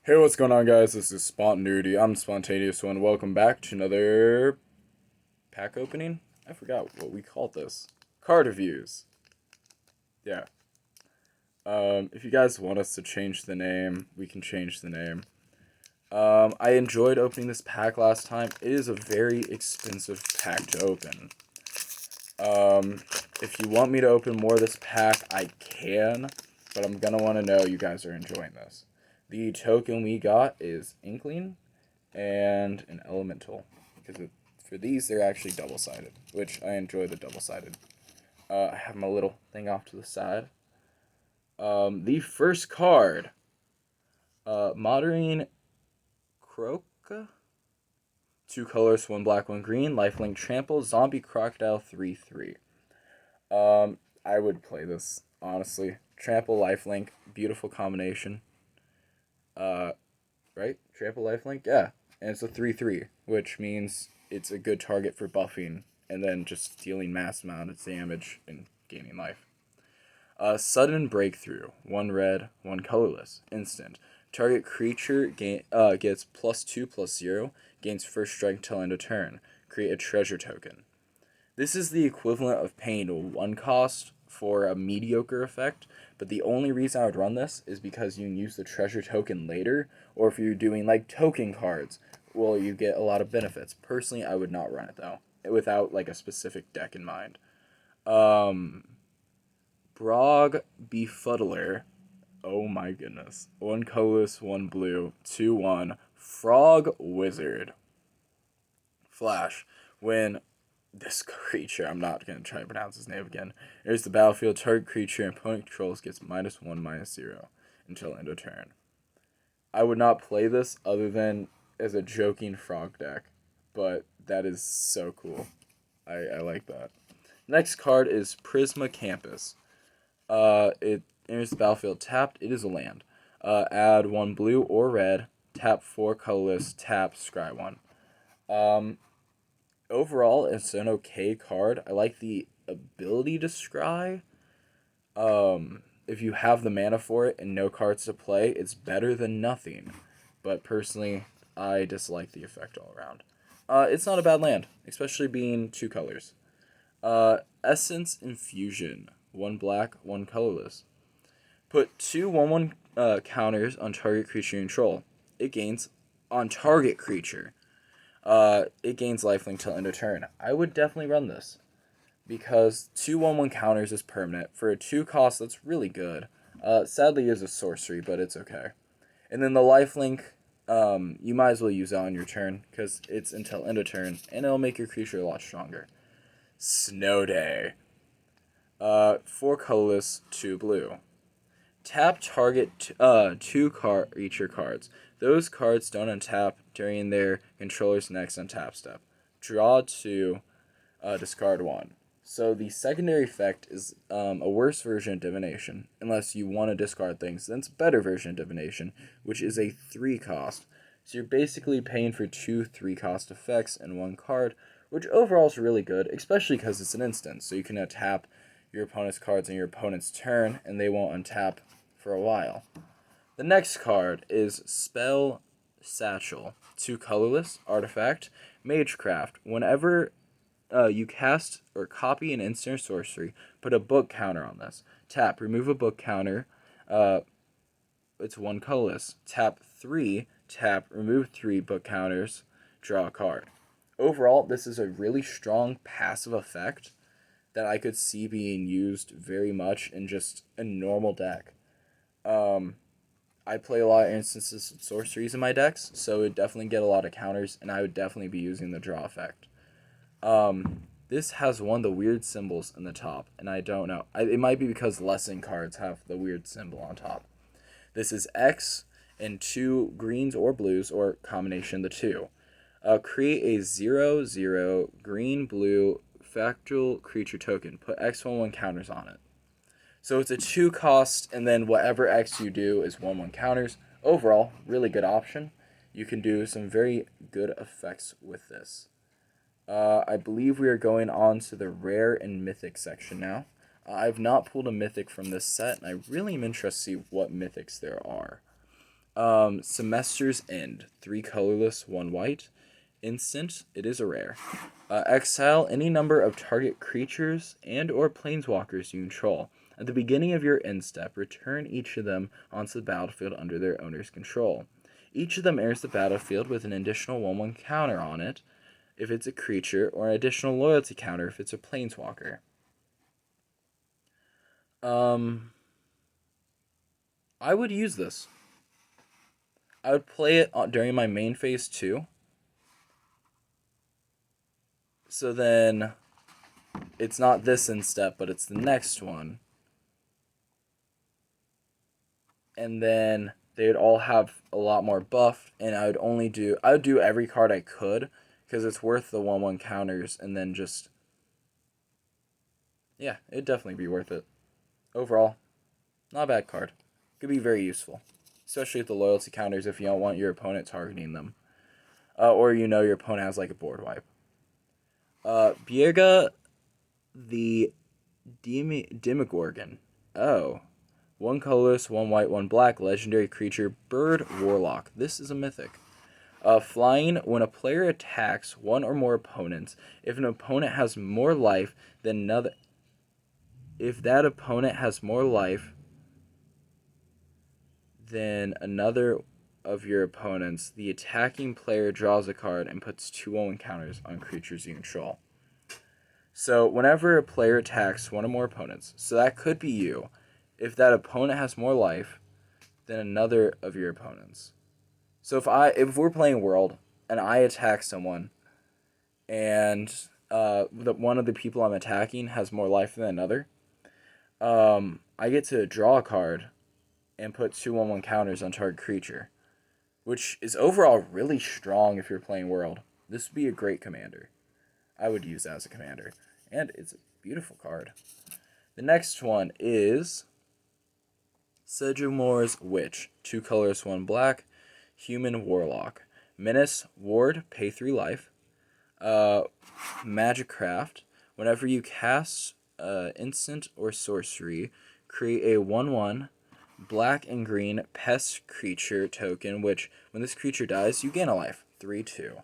Hey, what's going on, guys? This is Spontaneity. I'm the Spontaneous One. Welcome back to another pack opening. I forgot what we called this. Card reviews. Yeah. If you guys want us to change the name, we can change the name. I enjoyed opening this pack last time. It is a very expensive pack to open. If you want me to open more of this pack, I can, but I'm gonna want to know you guys are enjoying this. The token we got is Inkling and an Elemental, because for these they're actually double-sided, which I enjoy the double-sided. I have my little thing off to the side. The first card, Modern Croca, 2 colors, 1 black, 1 green, lifelink trample, zombie crocodile 3/3. I would play this honestly. Trample lifelink, beautiful combination. Uh, right? Trample lifelink, yeah, and it's a 3/3, which means it's a good target for buffing and then just dealing mass amount of damage and gaining life. Sudden Breakthrough, 1 red, 1 colorless, instant. Target creature gets +2/+0, gains first strike till end of turn. Create a treasure token. This is the equivalent of paying 1 cost for a mediocre effect, but the only reason I would run this is because you can use the treasure token later, or if you're doing like token cards, well, you get a lot of benefits. Personally, I would not run it though, without like a specific deck in mind. Um, Brog Befuddler. Oh my goodness. 1 colorless, 1 blue, 2/1. Frog Wizard. Flash. When this creature, I'm not going to try to pronounce his name again, enters the battlefield, target creature and opponent controls gets -1, -0 until end of turn. I would not play this other than as a joking frog deck, but that is so cool. I like that. Next card is Prisma Campus. It enters the battlefield tapped. It is a land. Add 1 blue or red. Tap 4 colorless. Tap scry 1. Um, Overall, it's an okay card. I like the ability to scry. If you have the mana for it and no cards to play, it's better than nothing. But personally, I dislike the effect all around. It's not a bad land, especially being 2 colors. Essence Infusion, 1 black, 1 colorless. Put 2/1/1 counters on target creature you control. It gains on target creature. It gains lifelink till end of turn. I would definitely run this because 2/1/1 counters is permanent for a 2 cost. That's really good. Sadly, it is a sorcery, but it's okay. And then the lifelink, you might as well use that on your turn because it's until end of turn, and it'll make your creature a lot stronger. Snow Day. 4 colorless, 2 blue. Tap target 2 creature cards. Those cards don't untap during their controller's next untap step. Draw 2, discard 1. So the secondary effect is a worse version of Divination. Unless you want to discard things, then it's a better version of Divination, which is a 3 cost. So you're basically paying for 2 3 cost effects in 1 card, which overall is really good, especially because it's an instant. So you can tap your opponent's cards on your opponent's turn, and they won't untap for a while. The next card is Spell Satchel, 2 colorless, artifact, Magecraft. Whenever you cast or copy an instant or sorcery, put a book counter on this. Tap, remove a book counter. It's 1 colorless. Tap 3, tap, remove 3 book counters, draw a card. Overall, this is a really strong passive effect that I could see being used very much in just a normal deck. I play a lot of instances of sorceries in my decks, so it would definitely get a lot of counters, and I would definitely be using the draw effect. This has one of the weird symbols in the top, and I don't know. It might be because lesson cards have the weird symbol on top. This is X and 2 greens or blues, or combination of the two. Create a 0/0 green-blue fractal creature token. Put X/1/1 counters on it. So it's a 2 cost, and then whatever X you do is 1/1 counters. Overall, really good option. You can do some very good effects with this. I believe we are going on to the rare and mythic section now. I've not pulled a mythic from this set, and I really am interested to see what mythics there are. Semester's End. 3 colorless, 1 white. Instant. It is a rare. Exile any number of target creatures and or planeswalkers you control. At the beginning of your end step, return each of them onto the battlefield under their owner's control. Each of them enters the battlefield with an additional 1/1 counter on it if it's a creature, or an additional loyalty counter if it's a planeswalker. I would use this. I would play it during my main phase too. So then it's not this in step, but it's the next one. And then they would all have a lot more buff, and I would do every card I could, because it's worth the 1/1 counters, and then just, yeah, it'd definitely be worth it. Overall, not a bad card. Could be very useful, especially with the loyalty counters if you don't want your opponent targeting them. Or your opponent has like a board wipe. Bierga the Demogorgon. Oh. 1 colorless, 1 white, 1 black, legendary creature, bird, warlock. This is a mythic. Flying, when a player attacks one or more opponents, if an opponent has more life than another... If that opponent has more life than another of your opponents, the attacking player draws a card and puts 2/1 counters on creatures you control. So whenever a player attacks one or more opponents, so that could be you, if that opponent has more life than another of your opponents. So if we're playing World and I attack someone, and one of the people I'm attacking has more life than another, I get to draw a card and put 2/1 counters on target creature, which is overall really strong if you're playing World. This would be a great commander. I would use that as a commander, and it's a beautiful card. The next one is Sedgemoor's Witch. 2 colors, 1 black. Human Warlock. Menace, Ward, pay 3 life. Magicraft. Whenever you cast instant or sorcery, create a 1/1 black and green pest creature token, which, when this creature dies, you gain a life. 3/2.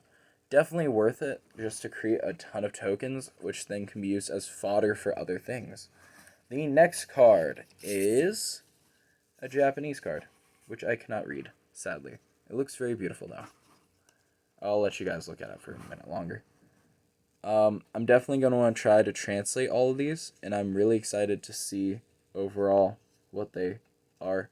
Definitely worth it just to create a ton of tokens, which then can be used as fodder for other things. The next card is a Japanese card, which I cannot read, sadly. It looks very beautiful, though. I'll let you guys look at it for a minute longer. I'm definitely going to want to try to translate all of these, and I'm really excited to see overall what they are.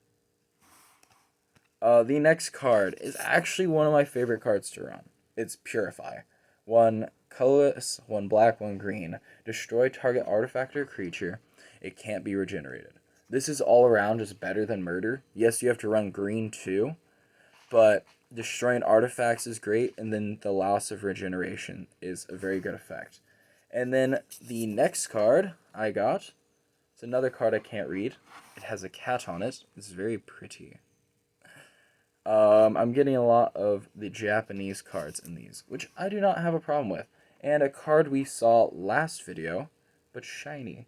The next card is actually one of my favorite cards to run. It's Purify. 1 colorless, 1 black, 1 green. Destroy target artifact or creature. It can't be regenerated. This is all around just better than Murder. Yes, you have to run green too, but destroying artifacts is great, and then the loss of regeneration is a very good effect. And then the next card I got, it's another card I can't read. It has a cat on it. It's very pretty. I'm getting a lot of the Japanese cards in these, which I do not have a problem with. And a card we saw last video, but shiny.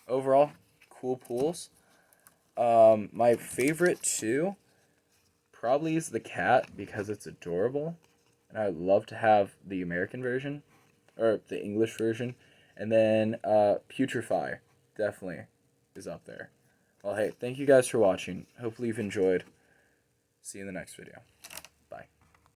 Overall, cool pools. My favorite too probably is the cat, because it's adorable, and I'd love to have the American version, or the English version. And then Putrefy definitely is up there. Well, hey, thank you guys for watching. Hopefully you've enjoyed. See you in the next video.